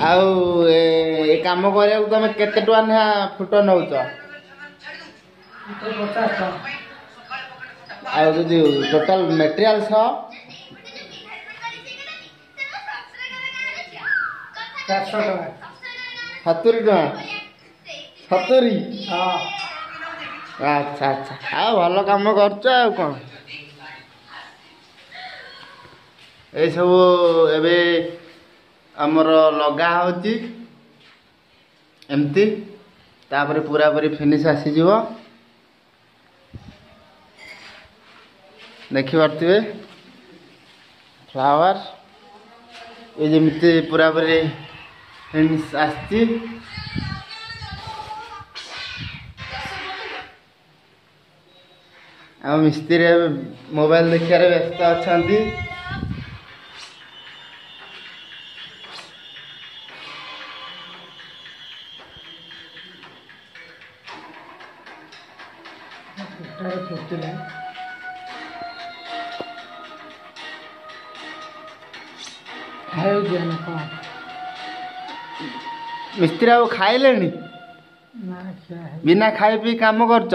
आउ ए काम करिया तुम केते टका ना फुट नौच आ टोटल मटेरियल 70 टका 70 अच्छा अच्छा आ भल काम कर कौन ये सब एबे हमर लगा होची एमती तापर पूरा पूरी फिनिश आसी जीवो देखि पारथिबे फ्लावर ये जेमती पूरा पूरी फिनिश आसी आ मिस्त्री मोबाइल देखियारे व्यस्त अछंती मिस्त्री अब खाइले बिना खाई पी काम करछ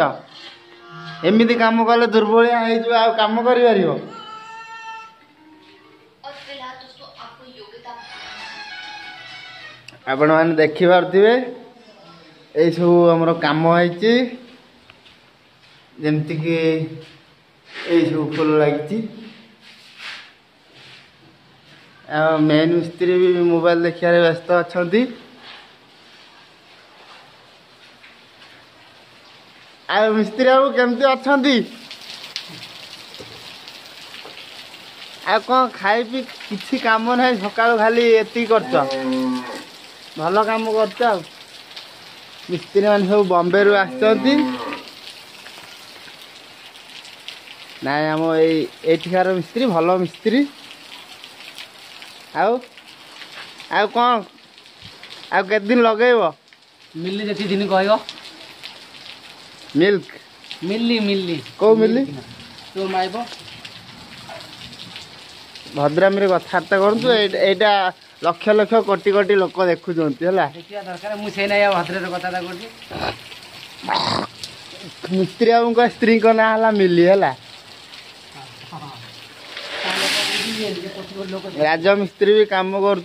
एमिति काम कले दुर्बलिया हो काम कर आपण मैंने देखि पारथिबे ए सब हमर काम होईची जेमति कि ए सब फूल लगी मेन मिस्त्री भी मोबाइल देखिया व्यस्त अच्छा आ मिस्त्री बाबू केमती अच्छा आ कौन खाई पी किसी काम ना सका खाली एति कर भल काम कर मिस्त्री मैंने सब बॉम्बे रु आसती ना आम एठार मिस्त्री भल मिस्त्री आउ कौन आ के दिन लगेब मिली जी दिन कह मिल्क मिली मिली कौ मिली तो माइब भद्रामी कथबार्ता करूँ एटा लक्ष लक्ष कोटी कोटी लोक देखुंत है देखा दरकार मुझे ना भद्र कथा कर मिस्त्री बाबू स्त्री को ना है मिली है राज मिस्त्री भी काम कर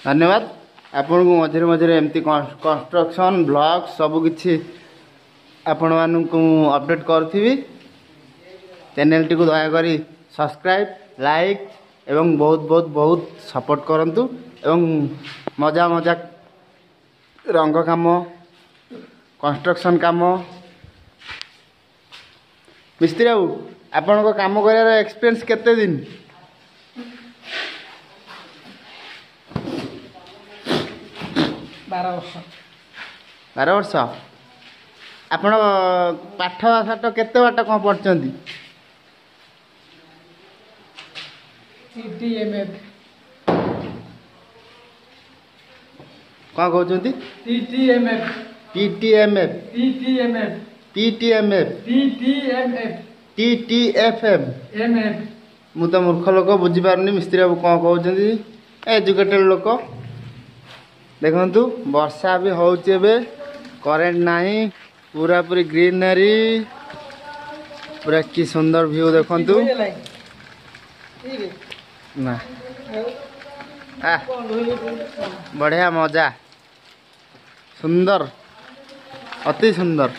धन्यवाद आपण को मझे मझे एमती कंस्ट्रक्शन ब्लॉग सबकि आपण मानू अपडेट करी चैनल टी को दयाक सब्सक्राइब लाइक एवं बहुत बहुत बहुत सपोर्ट करंतु एवं मजा मजा रंग काम कंस्ट्रक्शन काम मिस्त्री बाबू आपण को काम कर एक्सपीरियंस केते दिन 12 वर्ष 12 वर्ष आपण पाठ साठ केते बाट कौन पढ़छंती कौन कहते TTFM मु तो मूर्ख लोक बुझीपारनी मिस्त्री बाबू कौन कहते एजुकेटेड लोक देखु वर्षा भी होचे करेंट नहीं पूरा पूरी ग्रीनरी पूरा कि सुंदर व्यू देखु ना बढ़िया मजा सुंदर अति सुंदर।